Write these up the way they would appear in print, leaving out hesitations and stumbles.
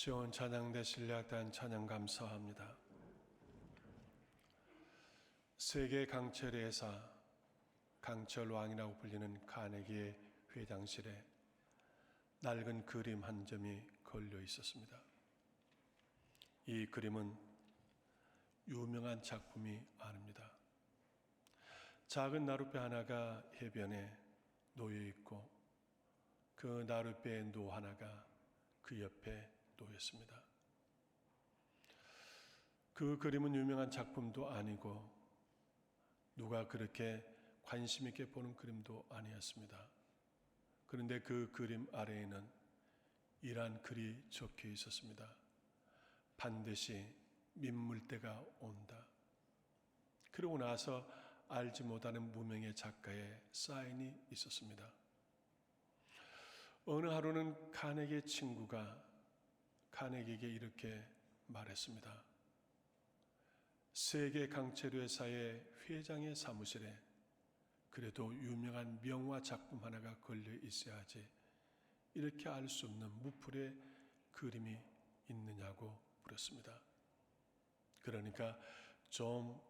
시온 찬양대 신뢰악단 찬양 감사합니다. 세계 강철의 회사 강철왕이라고 불리는 카네기의 회장실에 낡은 그림 한 점이 걸려 있었습니다. 이 그림은 유명한 작품이 아닙니다. 작은 나룻배 하나가 해변에 놓여 있고 그 나룻배의 노 하나가 그 옆에 놓였습니다. 그 그림은 유명한 작품도 아니고 누가 그렇게 관심 있게 보는 그림도 아니었습니다. 그런데 그 그림 아래에는 이러한 글이 적혀 있었습니다. 반드시 민물 때가 온다. 그러고 나서 알지 못하는 무명의 작가의 사인이 있었습니다. 어느 하루는 카네기의 친구가 카네기에게 이렇게 말했습니다. 세계 강철회사의 회장의 사무실에 그래도 유명한 명화 작품 하나가 걸려 있어야지 이렇게 알 수 없는 무풀의 그림이 있느냐고 물었습니다. 그러니까 좀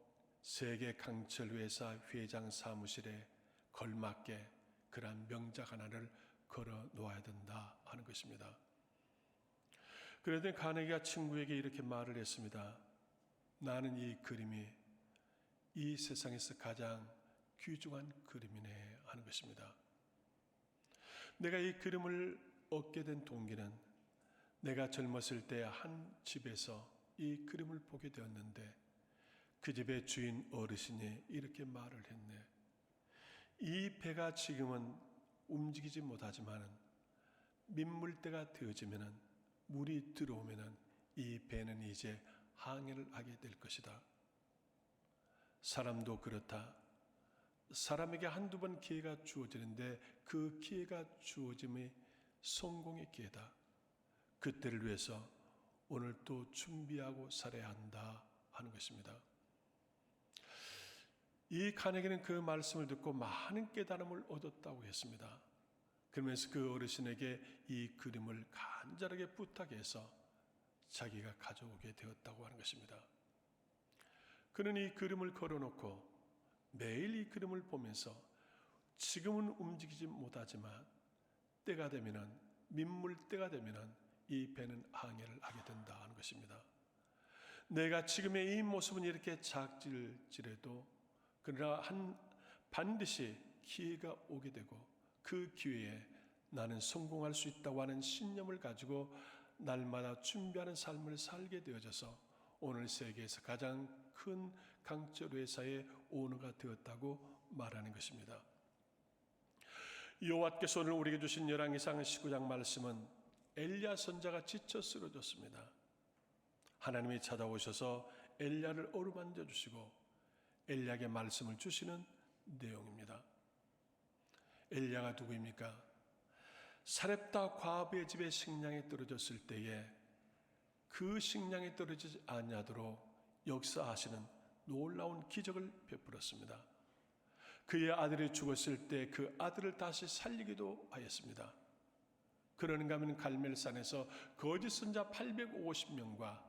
세계 강철회사 회장 사무실에 걸맞게 그러한 명작 하나를 걸어 놓아야 된다 하는 것입니다. 그런데 카네기가 친구에게 이렇게 말을 했습니다. 나는 이 그림이 이 세상에서 가장 귀중한 그림이네 하는 것입니다. 내가 이 그림을 얻게 된 동기는 내가 젊었을 때 한 집에서 이 그림을 보게 되었는데 그 집의 주인 어르신이 이렇게 말을 했네. 이 배가 지금은 움직이지 못하지만 민물때가 되어지면 물이 들어오면 이 배는 이제 항해를 하게 될 것이다. 사람도 그렇다. 사람에게 한두 번 기회가 주어지는데 그 기회가 주어짐이 성공의 기회다. 그때를 위해서 오늘 또 준비하고 살아야 한다 하는 것입니다. 이 카네기는 그 말씀을 듣고 많은 깨달음을 얻었다고 했습니다. 그러면서 그 어르신에게 이 그림을 간절하게 부탁해서 자기가 가져오게 되었다고 하는 것입니다. 그는 이 그림을 걸어놓고 매일 이 그림을 보면서 지금은 움직이지 못하지만 때가 되면은 민물 때가 되면은 이 배는 항해를 하게 된다 하는 것입니다. 내가 지금의 이 모습은 이렇게 작질지라도 그러나 반드시 기회가 오게 되고 그 기회에 나는 성공할 수 있다고 하는 신념을 가지고 날마다 준비하는 삶을 살게 되어져서 오늘 세계에서 가장 큰 강철회사의 오너가 되었다고 말하는 것입니다. 여호와께서 오늘 우리에게 주신 열왕기상 19장 말씀은 엘리야 선지자가 지쳐 쓰러졌습니다. 하나님이 찾아오셔서 엘리야를 어루만져 주시고 엘리야에게 말씀을 주시는 내용입니다. 엘리야가 누구입니까? 사렙다 과부의 집에 식량이 떨어졌을 때에 그 식량이 떨어지지 아니하도록 역사하시는 놀라운 기적을 베풀었습니다. 그의 아들이 죽었을 때 그 아들을 다시 살리기도 하였습니다. 그런가 하면 갈멜산에서 거짓 선자 850명과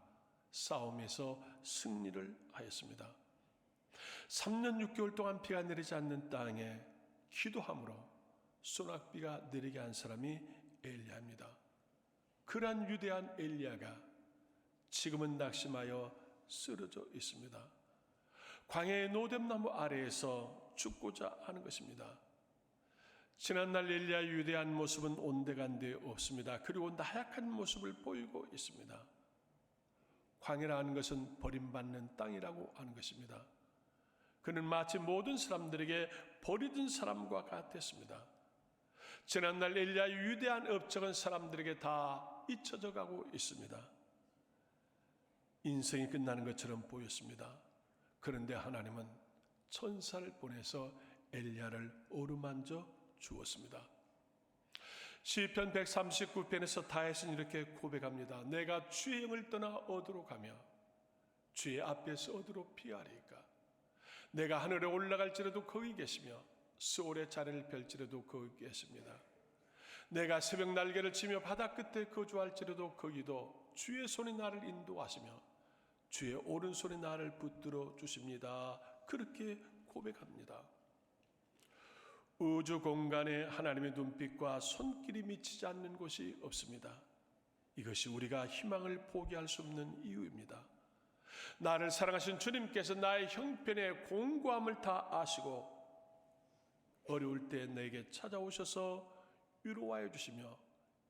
싸움에서 승리를 하였습니다. 3년 6개월 동안 비가 내리지 않는 땅에 기도함으로 소낙비가 내리게 한 사람이 엘리야입니다. 그러한 위대한 엘리야가 지금은 낙심하여 쓰러져 있습니다. 광야의 노뎀나무 아래에서 죽고자 하는 것입니다. 지난날 엘리야의 위대한 모습은 온데간데 없습니다. 그리고 나약한 모습을 보이고 있습니다. 광야라는 것은 버림받는 땅이라고 하는 것입니다. 그는 마치 모든 사람들에게 버려진 사람과 같았습니다. 지난날 엘리야의 위대한 업적은 사람들에게 다 잊혀져 가고 있습니다. 인생이 끝나는 것처럼 보였습니다. 그런데 하나님은 천사를 보내서 엘리야를 어루만져 주었습니다. 시편 139편에서 다윗은 이렇게 고백합니다. 내가 주의 영을 떠나 어디로 가며 주의 앞에서 어디로 피하리까? 내가 하늘에 올라갈지라도 거기 계시며 수월의 자리를 펼지라도 거기 계십니다. 내가 새벽 날개를 치며 바다 끝에 거주할지라도 거기도 주의 손이 나를 인도하시며 주의 오른손이 나를 붙들어 주십니다. 그렇게 고백합니다. 우주 공간에 하나님의 눈빛과 손길이 미치지 않는 곳이 없습니다. 이것이 우리가 희망을 포기할 수 없는 이유입니다. 나를 사랑하신 주님께서 나의 형편의 공고함을 다 아시고 어려울 때 내게 찾아오셔서 위로하여 주시며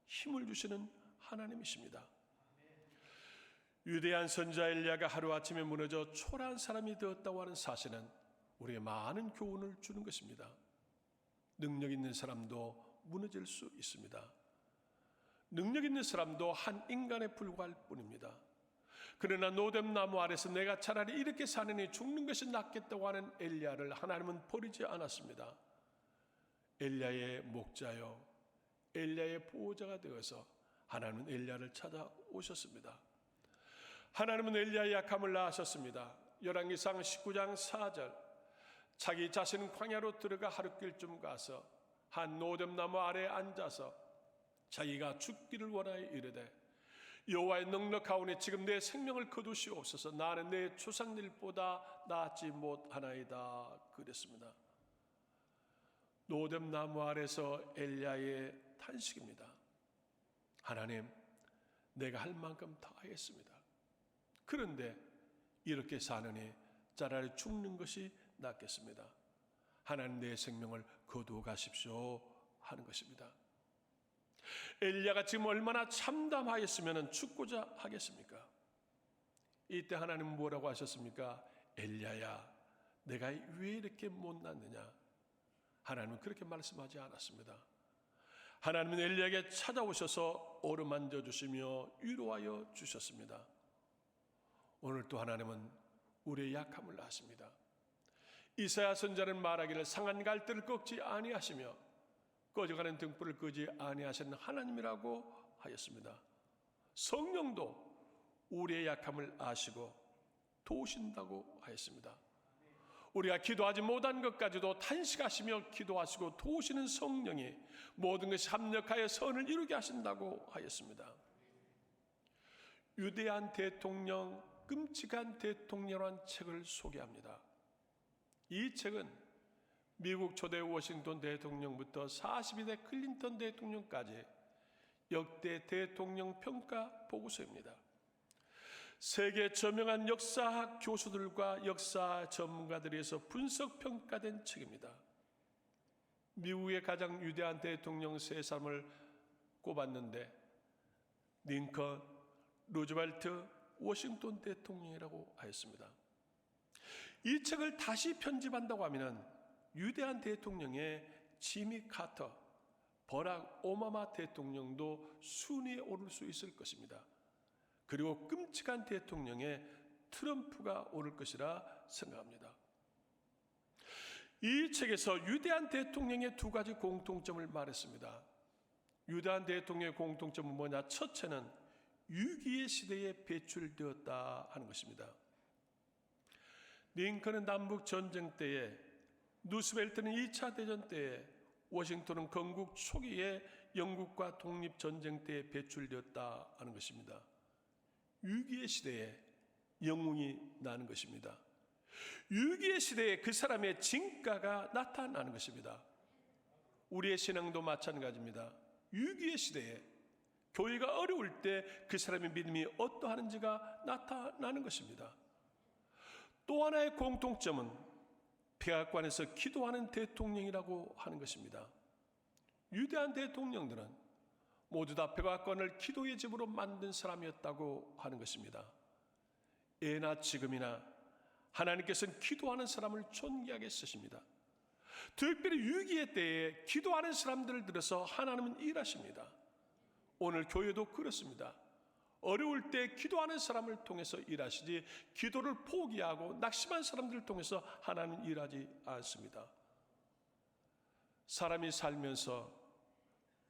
힘을 주시는 하나님이십니다. 위대한 선지자 엘리야가 하루아침에 무너져 초라한 사람이 되었다고 하는 사실은 우리에게 많은 교훈을 주는 것입니다. 능력 있는 사람도 무너질 수 있습니다. 능력 있는 사람도 한 인간에 불과할 뿐입니다. 그러나 노뎀나무 아래서 내가 차라리 이렇게 사느니 죽는 것이 낫겠다고 하는 엘리야를 하나님은 버리지 않았습니다. 엘리야의 목자요, 엘리야의 보호자가 되어서 하나님은 엘리야를 찾아오셨습니다. 하나님은 엘리야의 약함을 아셨습니다. 열왕기상 19장 4절, 자기 자신은 광야로 들어가 하룻길쯤 가서 한 노뎀나무 아래에 앉아서 자기가 죽기를 원하여 이르되 여호와의 넉넉하오니 지금 내 생명을 거두시옵소서. 나는 내 조상들보다 낫지 못하나이다 그랬습니다. 노뎀나무 아래서 엘리야의 탄식입니다. 하나님, 내가 할 만큼 다 했습니다. 그런데 이렇게 사느니 차라리 죽는 것이 낫겠습니다. 하나님, 내 생명을 거두어 가십시오 하는 것입니다. 엘리야가 지금 얼마나 참담하였으면 죽고자 하겠습니까? 이때 하나님은 뭐라고 하셨습니까? 엘리야야, 내가 왜 이렇게 못났느냐? 하나님은 그렇게 말씀하지 않았습니다. 하나님은 엘리야에게 찾아오셔서 어루만져 주시며 위로하여 주셨습니다. 오늘 또 하나님은 우리의 약함을 아십니다. 이사야 선지자는 말하기를 상한 갈대를 꺾지 아니하시며 꺼져가는 등불을 끄지 아니하시는 하나님이라고 하였습니다. 성령도 우리의 약함을 아시고 도우신다고 하였습니다. 우리가 기도하지 못한 것까지도 탄식하시며 기도하시고 도우시는 성령이 모든 것이 합력하여 선을 이루게 하신다고 하였습니다. 위대한 대통령, 끔찍한 대통령이라는 책을 소개합니다. 이 책은 미국 초대 워싱턴 대통령부터 42대 클린턴 대통령까지 역대 대통령 평가 보고서입니다. 세계 저명한 역사학 교수들과 역사 전문가들에서 분석 평가된 책입니다. 미국의 가장 위대한 대통령 세 사람을 꼽았는데 링컨, 루즈벨트, 워싱턴 대통령이라고 하였습니다. 이 책을 다시 편집한다고 하면 위대한 대통령의 지미 카터, 버락 오바마 대통령도 순위에 오를 수 있을 것입니다. 그리고 끔찍한 대통령의 트럼프가 오를 것이라 생각합니다. 이 책에서 위대한 대통령의 두 가지 공통점을 말했습니다. 위대한 대통령의 공통점은 뭐냐? 첫째는 위기의 시대에 배출되었다 하는 것입니다. 링컨은 남북 전쟁 때에, 루스벨트는 2차 대전 때에, 워싱턴은 건국 초기에 영국과 독립 전쟁 때에 배출되었다 하는 것입니다. 위기의 시대에 영웅이 나는 것입니다. 위기의 시대에 그 사람의 진가가 나타나는 것입니다. 우리의 신앙도 마찬가지입니다. 위기의 시대에 교회가 어려울 때 그 사람의 믿음이 어떠하는지가 나타나는 것입니다. 또 하나의 공통점은 백악관에서 기도하는 대통령이라고 하는 것입니다. 위대한 대통령들은 모두 다 백악관을 기도의 집으로 만든 사람이었다고 하는 것입니다. 예나 지금이나 하나님께서는 기도하는 사람을 존귀하게 쓰십니다. 특별히 위기의 때에 기도하는 사람들을 들어서 하나님은 일하십니다. 오늘 교회도 그렇습니다. 어려울 때 기도하는 사람을 통해서 일하시지 기도를 포기하고 낙심한 사람들을 통해서 하나님은 일하지 않습니다. 사람이 살면서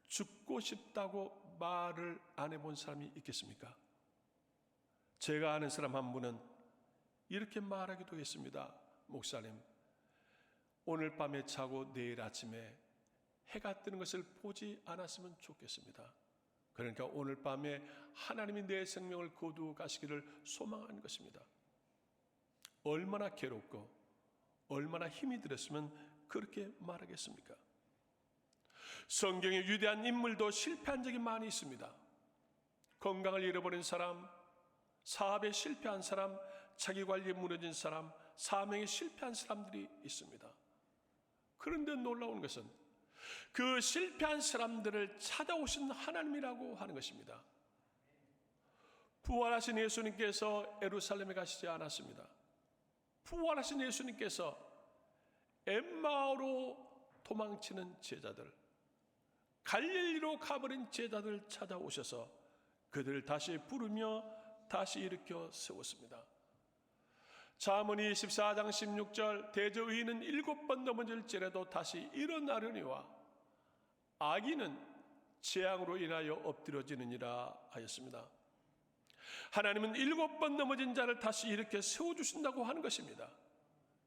죽고 싶다고 말을 안 해본 사람이 있겠습니까? 제가 아는 사람 한 분은 이렇게 말하기도 했습니다. 목사님, 오늘 밤에 자고 내일 아침에 해가 뜨는 것을 보지 않았으면 좋겠습니다. 그러니까 오늘 밤에 하나님이 내 생명을 거두어 가시기를 소망하는 것입니다. 얼마나 괴롭고 얼마나 힘이 들었으면 그렇게 말하겠습니까? 성경의 위대한 인물도 실패한 적이 많이 있습니다. 건강을 잃어버린 사람, 사업에 실패한 사람, 자기 관리에 무너진 사람, 사명에 실패한 사람들이 있습니다. 그런데 놀라운 것은 그 실패한 사람들을 찾아오신 하나님이라고 하는 것입니다. 부활하신 예수님께서 예루살렘에 가시지 않았습니다. 부활하신 예수님께서 엠마오로 도망치는 제자들, 갈릴리로 가버린 제자들 찾아오셔서 그들을 다시 부르며 다시 일으켜 세웠습니다. 잠언이 24장 16절 대저의인은 7번 넘어질지라도 다시 일어나려니와 악인은 재앙으로 인하여 엎드러지느니라 하였습니다. 하나님은 7번 넘어진 자를 다시 일으켜 세워주신다고 하는 것입니다.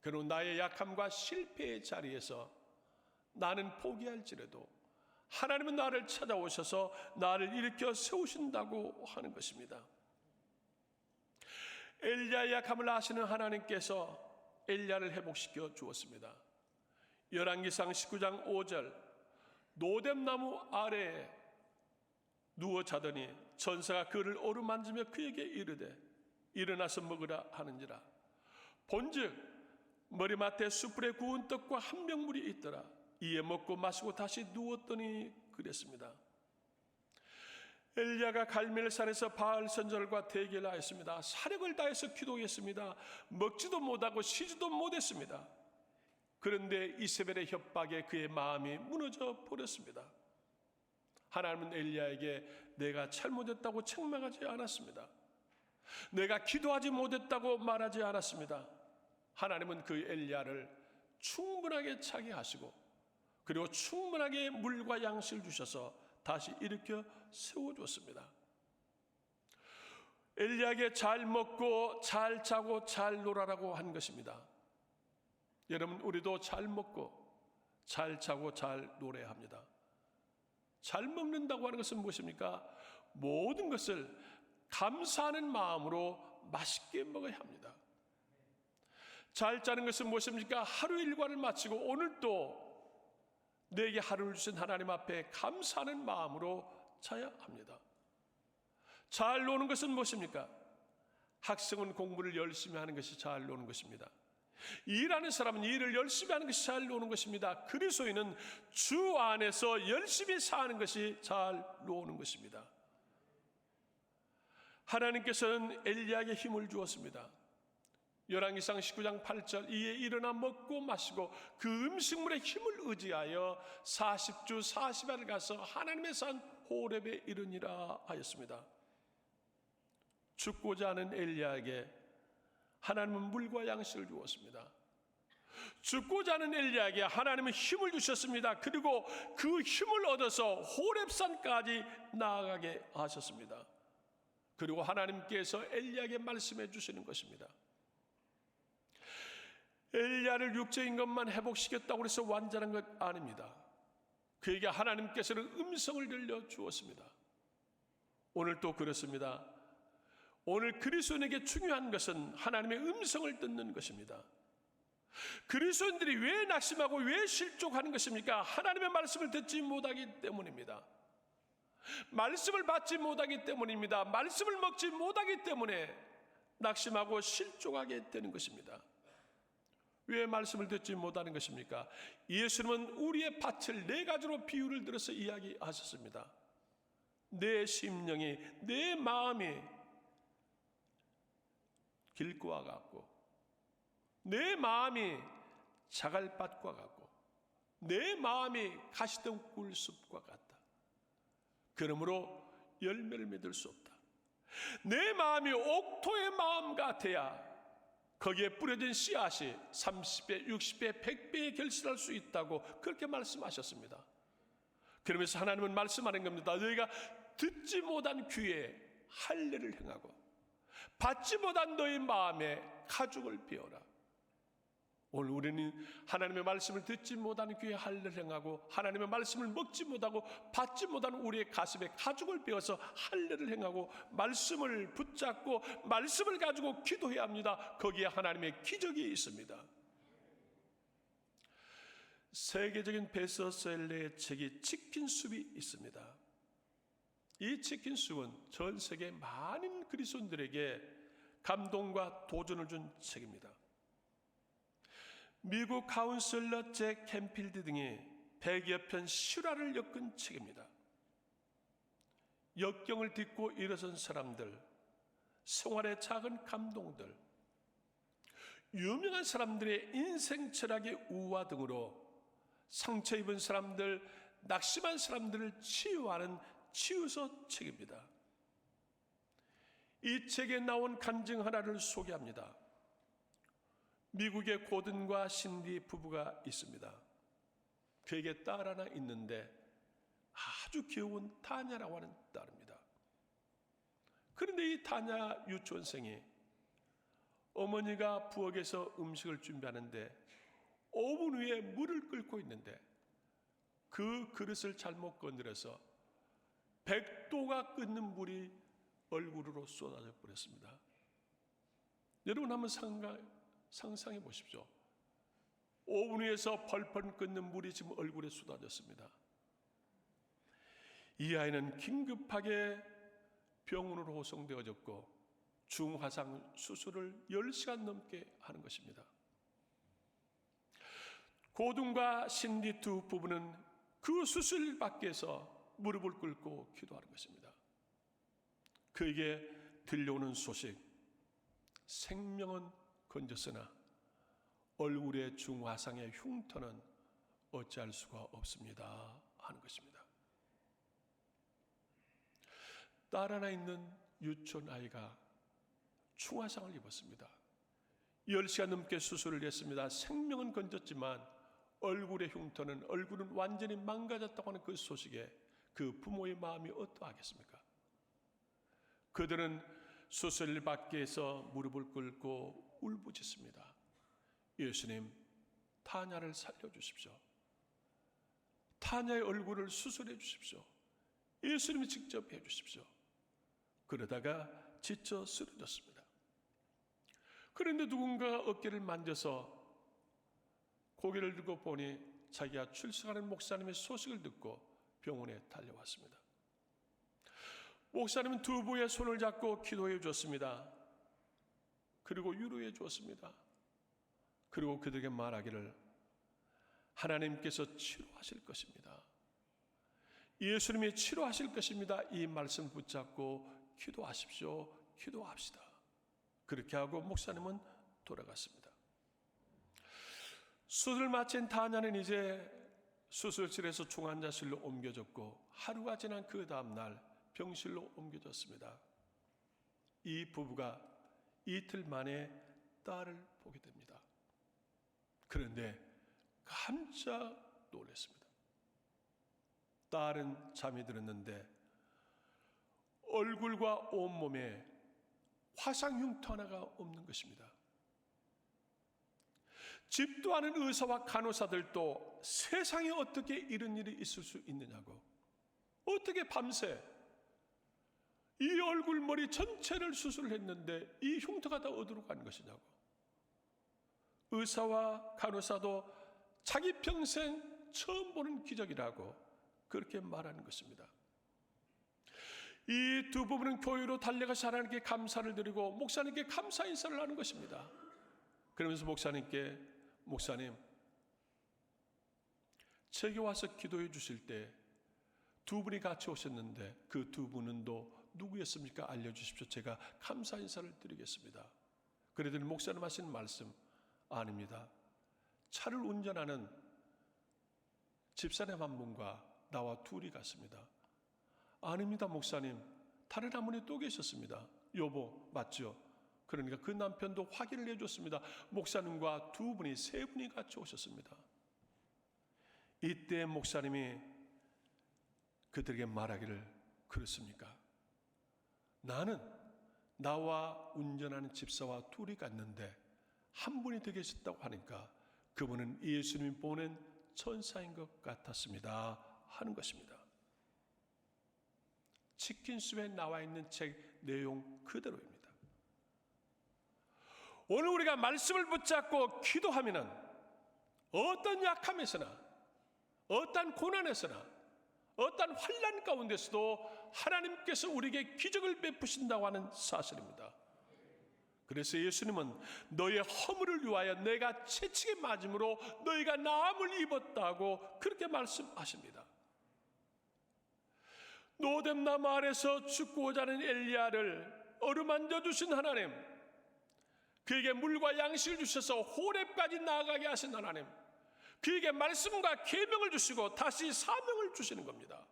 그리고 나의 약함과 실패의 자리에서 나는 포기할지라도 하나님은 나를 찾아오셔서 나를 일으켜 세우신다고 하는 것입니다. 엘리야의 약함을 아시는 하나님께서 엘리야를 회복시켜 주었습니다. 열왕기상 19장 5절 노뎀나무 아래에 누워 자더니 천사가 그를 어루만지며 그에게 이르되 일어나서 먹으라 하는지라. 본즉 머리맡에 숯불에 구운 떡과 한 병물이 있더라. 이에 먹고 마시고 다시 누웠더니 그랬습니다. 엘리야가 갈멜산에서 바알 선절과 대결을 하였습니다. 사력을 다해서 기도했습니다. 먹지도 못하고 쉬지도 못했습니다. 그런데 이세벨의 협박에 그의 마음이 무너져 버렸습니다. 하나님은 엘리야에게 내가 잘못했다고 책망하지 않았습니다. 내가 기도하지 못했다고 말하지 않았습니다. 하나님은 그 엘리야를 충분하게 차게 하시고 그리고 충분하게 물과 양식을 주셔서 다시 일으켜 세워줬습니다. 엘리야에게 잘 먹고 잘 자고 잘 놀아라고 한 것입니다. 여러분, 우리도 잘 먹고 잘 자고 잘 놀아야 합니다. 잘 먹는다고 하는 것은 무엇입니까? 모든 것을 감사하는 마음으로 맛있게 먹어야 합니다. 잘 자는 것은 무엇입니까? 하루 일과를 마치고 오늘 또 내게 하루를 주신 하나님 앞에 감사하는 마음으로 자야 합니다. 잘 노는 것은 무엇입니까? 학생은 공부를 열심히 하는 것이 잘 노는 것입니다. 일하는 사람은 일을 열심히 하는 것이 잘 노는 것입니다. 그리스도인은 주 안에서 열심히 사는 것이 잘 노는 것입니다. 하나님께서는 엘리야에게 힘을 주었습니다. 열왕기상 19장 8절 이에 일어나 먹고 마시고 그 음식물의 힘을 의지하여 40주 40일을 가서 하나님의 산 호렙에 이르니라 하였습니다. 죽고자 하는 엘리야에게 하나님은 물과 양식을 주었습니다. 죽고자 하는 엘리야에게 하나님은 힘을 주셨습니다. 그리고 그 힘을 얻어서 호렙산까지 나아가게 하셨습니다. 그리고 하나님께서 엘리야에게 말씀해 주시는 것입니다. 엘리야를 육체인 것만 회복시켰다고 해서 완전한 것 아닙니다. 그에게 하나님께서는 음성을 들려 주었습니다. 오늘도 그렇습니다. 오늘 그리스도인에게 중요한 것은 하나님의 음성을 듣는 것입니다. 그리스도인들이 왜 낙심하고 왜 실족하는 것입니까? 하나님의 말씀을 듣지 못하기 때문입니다. 말씀을 받지 못하기 때문입니다. 말씀을 먹지 못하기 때문에 낙심하고 실족하게 되는 것입니다. 왜 말씀을 듣지 못하는 것입니까? 예수님은 우리의 밭을 4가지로 비유를 들어서 이야기하셨습니다. 내 심령이, 내 마음이 길고와 같고, 내 마음이 자갈밭과 같고, 내 마음이 가시던 꿀숲과 같다. 그러므로 열매를 맺을 수 없다. 내 마음이 옥토의 마음 같아야 거기에 뿌려진 씨앗이 30배, 60배, 100배에 결실할 수 있다고 그렇게 말씀하셨습니다. 그러면서 하나님은 말씀하는 겁니다. 너희가 듣지 못한 귀에 할례를 행하고 받지 못한 너희 마음에 가죽을 베어라. 오늘 우리는 하나님의 말씀을 듣지 못하는 귀에 할례를 행하고 하나님의 말씀을 먹지 못하고 받지 못하는 우리의 가슴에 가죽을 베어서 할례를 행하고 말씀을 붙잡고 말씀을 가지고 기도해야 합니다. 거기에 하나님의 기적이 있습니다. 세계적인 베스트셀러의 책이 치킨숲이 있습니다. 이 치킨숲은 전 세계 많은 그리스도인들에게 감동과 도전을 준 책입니다. 미국 카운슬러 잭 캔필드 등이 100여 편 실화를 엮은 책입니다. 역경을 딛고 일어선 사람들, 생활의 작은 감동들, 유명한 사람들의 인생 철학의 우화 등으로 상처 입은 사람들, 낙심한 사람들을 치유하는 치유서 책입니다. 이 책에 나온 간증 하나를 소개합니다. 미국의 고든과 신디 부부가 있습니다. 그에게 딸 하나 있는데 아주 귀여운 타냐라고 하는 딸입니다. 그런데 이 타냐 유치원생이 어머니가 부엌에서 음식을 준비하는데 오븐 위에 물을 끓고 있는데 그 그릇을 잘못 건드려서 100도가 끓는 물이 얼굴로 쏟아져 버렸습니다. 여러분 한번 상상해 보십시오. 오븐 위에서 펄펄 끓는 물이 지금 얼굴에 쏟아졌습니다. 이 아이는 긴급하게 병원으로 호송되어졌고 중화상 수술을 10시간 넘게 하는 것입니다. 고든과 신디 두 부부는 그 수술 밖에서 무릎을 꿇고 기도하는 것입니다. 그에게 들려오는 소식, 생명은 건졌으나 얼굴의 중화상의 흉터는 어찌할 수가 없습니다 하는 것입니다. 딸 하나 있는 유치원 아이가 중화상을 입었습니다. 10시간 넘게 수술을 했습니다. 생명은 건졌지만 얼굴의 흉터는, 얼굴은 완전히 망가졌다고 하는 그 소식에 그 부모의 마음이 어떠하겠습니까? 그들은 수술 밖에서 무릎을 꿇고 울부짖습니다. 예수님, 타냐를 살려주십시오. 타냐의 얼굴을 수술해 주십시오. 예수님이 직접 해 주십시오. 그러다가 지쳐 쓰러졌습니다. 그런데 누군가 어깨를 만져서 고개를 들고 보니 자기가 출석하는 목사님의 소식을 듣고 병원에 달려왔습니다. 목사님은 두 부의 손을 잡고 기도해 주었습니다. 그리고 위로해 주었습니다. 그리고 그들에게 말하기를 하나님께서 치료하실 것입니다. 예수님이 치료하실 것입니다. 이 말씀 붙잡고 기도하십시오. 기도합시다. 그렇게 하고 목사님은 돌아갔습니다. 수술 마친 타냐는 이제 수술실에서 중환자실로 옮겨졌고 하루가 지난 그 다음 날 병실로 옮겨졌습니다. 이 부부가 이틀 만에 딸을 보게 됩니다. 그런데 깜짝 놀랐습니다. 딸은 잠이 들었는데 얼굴과 온몸에 화상 흉터 하나가 없는 것입니다. 집도 않은 의사와 간호사들도 세상에 어떻게 이런 일이 있을 수 있느냐고, 어떻게 밤새 이 얼굴 머리 전체를 수술했는데 이 흉터가 다 어디로 간 것이냐고. 의사와 간호사도 자기 평생 처음 보는 기적이라고 그렇게 말하는 것입니다. 이 두 부부는 교회로 달려가서 하나님께 감사를 드리고 목사님께 감사 인사를 하는 것입니다. 그러면서 목사님, 제게 와서 기도해 주실 때 두 분이 같이 오셨는데 그 두 분은 또 누구였습니까? 알려주십시오. 제가 감사 인사를 드리겠습니다. 그러더니 목사님 하신 말씀, 아닙니다. 차를 운전하는 집사님 한 분과 나와 둘이 갔습니다. 아닙니다, 목사님. 다른 한 분이 또 계셨습니다. 여보, 맞죠? 그러니까 그 남편도 확인을 해줬습니다. 목사님과 두 분이, 세 분이 같이 오셨습니다. 이때 목사님이 그들에게 말하기를, 그렇습니까? 나는 나와 운전하는 집사와 둘이 갔는데 한 분이 더 계셨다고 하니까 그분은 예수님이 보낸 천사인 것 같았습니다 하는 것입니다. 치킨숲에 나와 있는 책 내용 그대로입니다. 오늘 우리가 말씀을 붙잡고 기도하면은 어떤 약함에서나, 어떤 고난에서나, 어떤 환난 가운데서도 하나님께서 우리에게 기적을 베푸신다고 하는 사실입니다. 그래서 예수님은 너의 허물을 위하여 내가 채찍에 맞음으로 너희가 나음을 입었다고 그렇게 말씀하십니다. 노뎀나무 아래서 죽고자 하는 엘리야를 어루만져 주신 하나님, 그에게 물과 양식을 주셔서 호렙까지 나아가게 하신 하나님, 그에게 말씀과 계명을 주시고 다시 사명을 주시는 겁니다.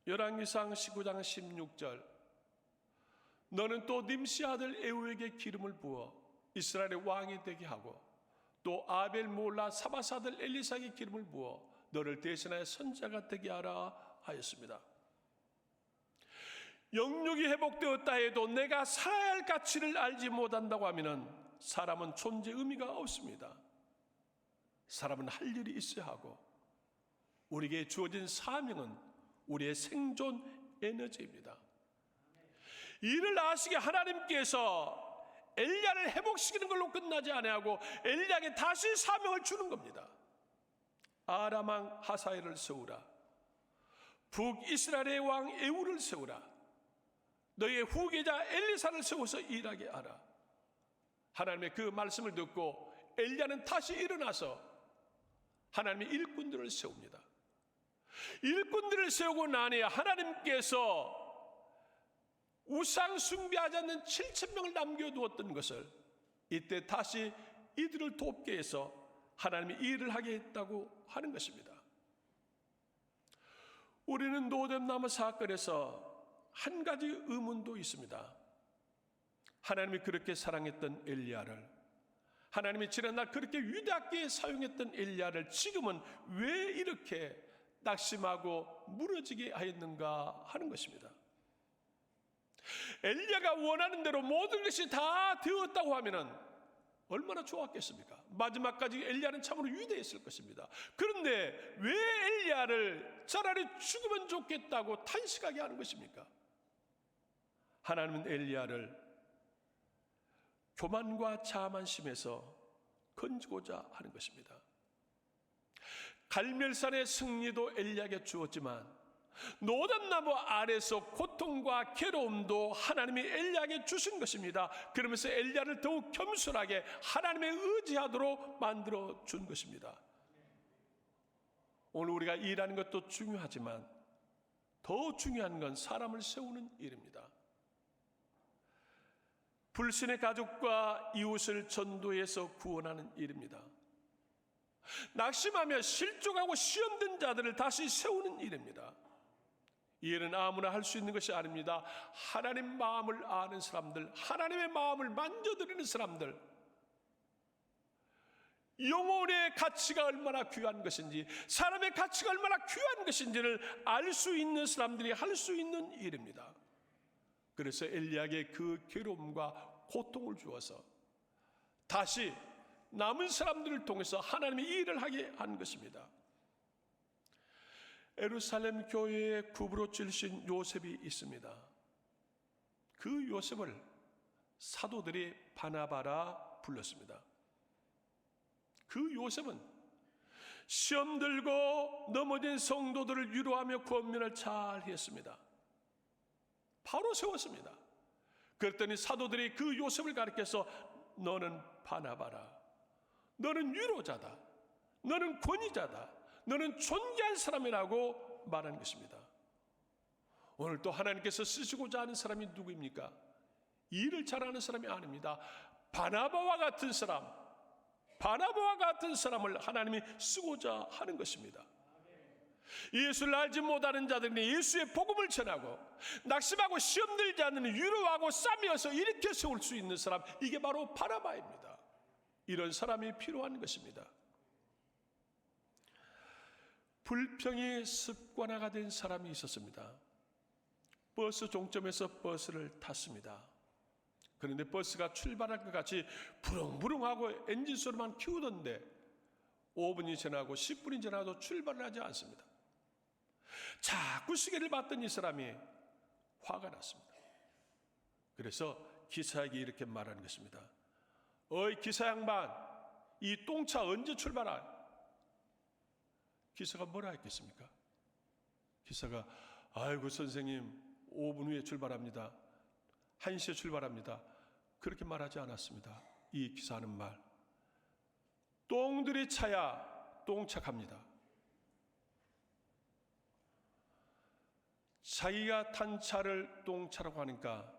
열왕기상 19장 16절, 너는 또 님시 아들 에후에게 기름을 부어 이스라엘의 왕이 되게 하고 또 아벨 몰라 사바스 아들 엘리사에게 기름을 부어 너를 대신하여 선지자가 되게 하라 하였습니다. 영육이 회복되었다 해도 내가 살아야 할 가치를 알지 못한다고 하면 사람은 존재 의미가 없습니다. 사람은 할 일이 있어야 하고 우리에게 주어진 사명은 우리의 생존 에너지입니다. 이를 아시게 하나님께서 엘리야를 회복시키는 걸로 끝나지 아니하고 엘리야에게 다시 사명을 주는 겁니다. 아람 왕 하사엘을 세우라, 북이스라엘의 왕 에후를 세우라, 너희의 후계자 엘리사를 세워서 일하게 하라. 하나님의 그 말씀을 듣고 엘리야는 다시 일어나서 하나님의 일꾼들을 세웁니다. 일꾼들을 세우고 나니 하나님께서 우상 숭배하지 않는 7,000명을 남겨두었던 것을 이때 다시 이들을 돕게 해서 하나님이 일을 하게 했다고 하는 것입니다. 우리는 노뎀나무 사건에서 한 가지 의문도 있습니다. 하나님이 그렇게 사랑했던 엘리야를, 하나님이 지난날 그렇게 위대하게 사용했던 엘리야를 지금은 왜 이렇게 낙심하고 무너지게 하였는가 하는 것입니다. 엘리야가 원하는 대로 모든 것이 다 되었다고 하면은 얼마나 좋았겠습니까? 마지막까지 엘리야는 참으로 위대했을 것입니다. 그런데 왜 엘리야를 차라리 죽으면 좋겠다고 탄식하게 하는 것입니까? 하나님은 엘리야를 교만과 자만심에서 건지고자 하는 것입니다. 갈멜산의 승리도 엘리야에게 주었지만 노뎀나무 아래서 고통과 괴로움도 하나님이 엘리야에게 주신 것입니다. 그러면서 엘리야를 더욱 겸손하게 하나님에 의지하도록 만들어 준 것입니다. 오늘 우리가 일하는 것도 중요하지만 더 중요한 건 사람을 세우는 일입니다. 불신의 가족과 이웃을 전도해서 구원하는 일입니다. 낙심하며 실족하고 시험된 자들을 다시 세우는 일입니다. 이 일은 아무나 할 수 있는 것이 아닙니다. 하나님 마음을 아는 사람들, 하나님의 마음을 만져드리는 사람들, 영혼의 가치가 얼마나 귀한 것인지, 사람의 가치가 얼마나 귀한 것인지를 알 수 있는 사람들이 할 수 있는 일입니다. 그래서 엘리야에게 그 괴로움과 고통을 주어서 다시 남은 사람들을 통해서 하나님의 일을 하게 한 것입니다. 예루살렘 교회에 굽으로 찔신 요셉이 있습니다. 그 요셉을 사도들이 바나바라 불렀습니다. 그 요셉은 시험 들고 넘어진 성도들을 위로하며 권면을 잘 했습니다. 바로 세웠습니다. 그랬더니 사도들이 그 요셉을 가리켜서 너는 바나바라, 너는 위로자다, 너는 권위자다, 너는 존귀한 사람이라고 말하는 것입니다. 오늘 또 하나님께서 쓰시고자 하는 사람이 누구입니까? 일을 잘하는 사람이 아닙니다. 바나바와 같은 사람, 바나바와 같은 사람을 하나님이 쓰고자 하는 것입니다. 예수를 알지 못하는 자들이 예수의 복음을 전하고 낙심하고 시험 들지 않는 위로하고 싸매어서 일으켜 세울 수 있는 사람, 이게 바로 바나바입니다. 이런 사람이 필요한 것입니다. 불평이 습관화가 된 사람이 있었습니다. 버스 종점에서 버스를 탔습니다. 그런데 버스가 출발할 것 같이 부릉부릉하고 엔진 소리만 키우던데 5분이 지나고 10분이 지나도 출발을 하지 않습니다. 자꾸 시계를 봤던 이 사람이 화가 났습니다. 그래서 기사에게 이렇게 말하는 것입니다. 어이 기사 양반, 이 똥차 언제 출발할? 기사가 뭐라 했겠습니까? 기사가 아이고 선생님 5분 후에 출발합니다. 1시에 출발합니다. 그렇게 말하지 않았습니다. 이 기사는 말, 똥들이 차야 똥차 갑니다. 자기가 탄 차를 똥차라고 하니까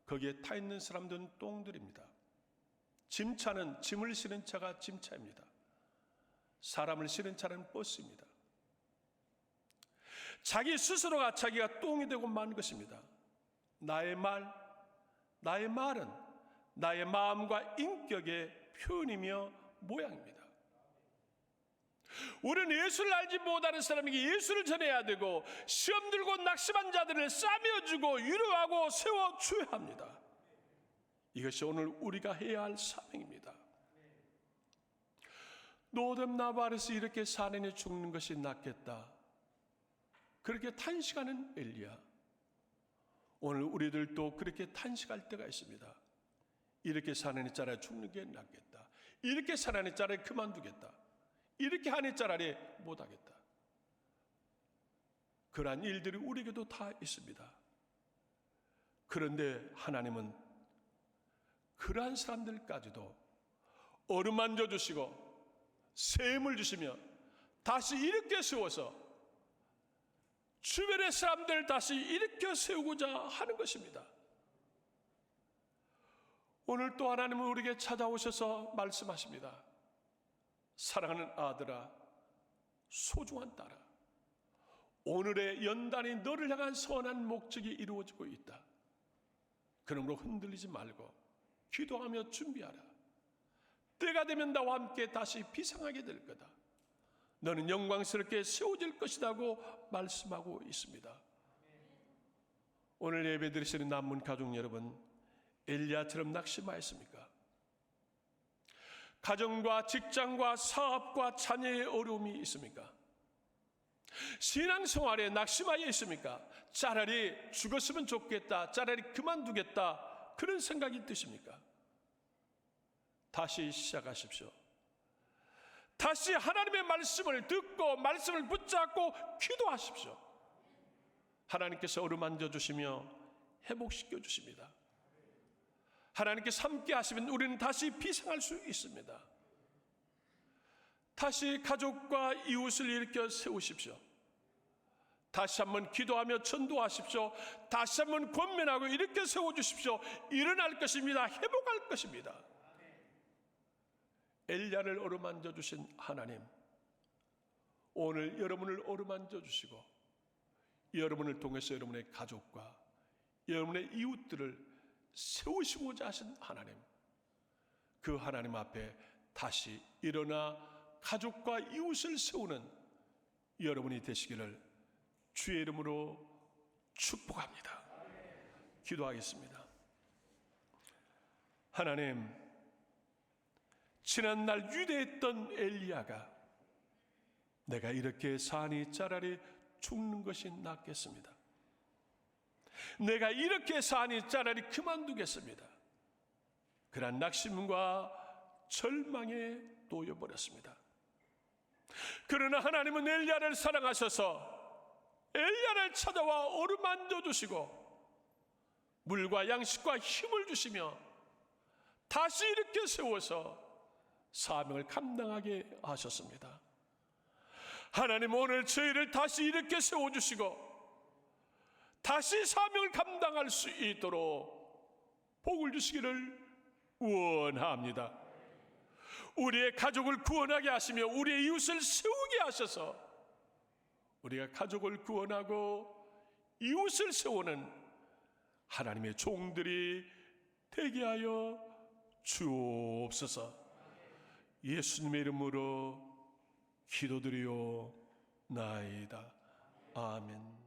거기에 타 있는 사람들은 똥들입니다. 짐차는 짐을 실은 차가 짐차입니다. 사람을 실은 차는 버스입니다. 자기 스스로가 자기가 똥이 되고 만 것입니다. 나의 말은 나의 마음과 인격의 표현이며 모양입니다. 우리는 예수를 알지 못하는 사람에게 예수를 전해야 되고, 시험 들고 낙심한 자들을 싸매어주고 위로하고 세워줘야 합니다. 이것이 오늘 우리가 해야 할 사명입니다. 노뎀 나발에서 이렇게 4년에 죽는 것이 낫겠다, 그렇게 탄식하는 엘리야. 오늘 우리들도 그렇게 탄식할 때가 있습니다. 이렇게 4년이 짜리 죽는 게 낫겠다, 이렇게 4년이 짜리 그만두겠다, 이렇게 한 해 짜리 못하겠다. 그러한 일들이 우리에게도 다 있습니다. 그런데 하나님은 그러한 사람들까지도 어루만져 주시고 샘을 주시며 다시 일으켜 세워서 주변의 사람들을 다시 일으켜 세우고자 하는 것입니다. 오늘 또 하나님은 우리에게 찾아오셔서 말씀하십니다. 사랑하는 아들아, 소중한 딸아, 오늘의 연단이 너를 향한 선한 목적이 이루어지고 있다. 그러므로 흔들리지 말고 기도하며 준비하라. 때가 되면 나와 함께 다시 비상하게 될 거다. 너는 영광스럽게 세워질 것이라고 말씀하고 있습니다. 오늘 예배 드리시는 남문 가족 여러분, 엘리야처럼 낙심하였습니까? 가정과 직장과 사업과 자녀의 어려움이 있습니까? 신앙생활에 낙심하여 있습니까? 차라리 죽었으면 좋겠다, 차라리 그만두겠다, 그런 생각이 드십니까? 다시 시작하십시오. 다시 하나님의 말씀을 듣고 말씀을 붙잡고 기도하십시오. 하나님께서 어루만져 주시며 회복시켜 주십니다. 하나님께서 함께 하시면 우리는 다시 비상할 수 있습니다. 다시 가족과 이웃을 일으켜 세우십시오. 다시 한번 기도하며 전도하십시오. 다시 한번 권면하고 일으켜 세워주십시오. 일어날 것입니다. 회복할 것입니다. 엘리야를 어루만져 주신 하나님, 오늘 여러분을 어루만져 주시고 여러분을 통해서 여러분의 가족과 여러분의 이웃들을 세우시고자 하신 하나님, 그 하나님 앞에 다시 일어나 가족과 이웃을 세우는 여러분이 되시기를 주의 이름으로 축복합니다. 기도하겠습니다. 하나님, 지난날 위대했던 엘리야가 내가 이렇게 산이 차라리 죽는 것이 낫겠습니다. 내가 이렇게 산이 차라리 그만두겠습니다. 그런 낙심과 절망에 놓여버렸습니다. 그러나 하나님은 엘리야를 사랑하셔서 엘리야를 찾아와 어루만져 주시고 물과 양식과 힘을 주시며 다시 일으켜 세워서 사명을 감당하게 하셨습니다. 하나님, 오늘 저희를 다시 일으켜 세워주시고 다시 사명을 감당할 수 있도록 복을 주시기를 원합니다. 우리의 가족을 구원하게 하시며 우리의 이웃을 세우게 하셔서 우리가 가족을 구원하고 이웃을 세우는 하나님의 종들이 되게 하여 주옵소서. 예수님의 이름으로 기도드리오나이다. 아멘.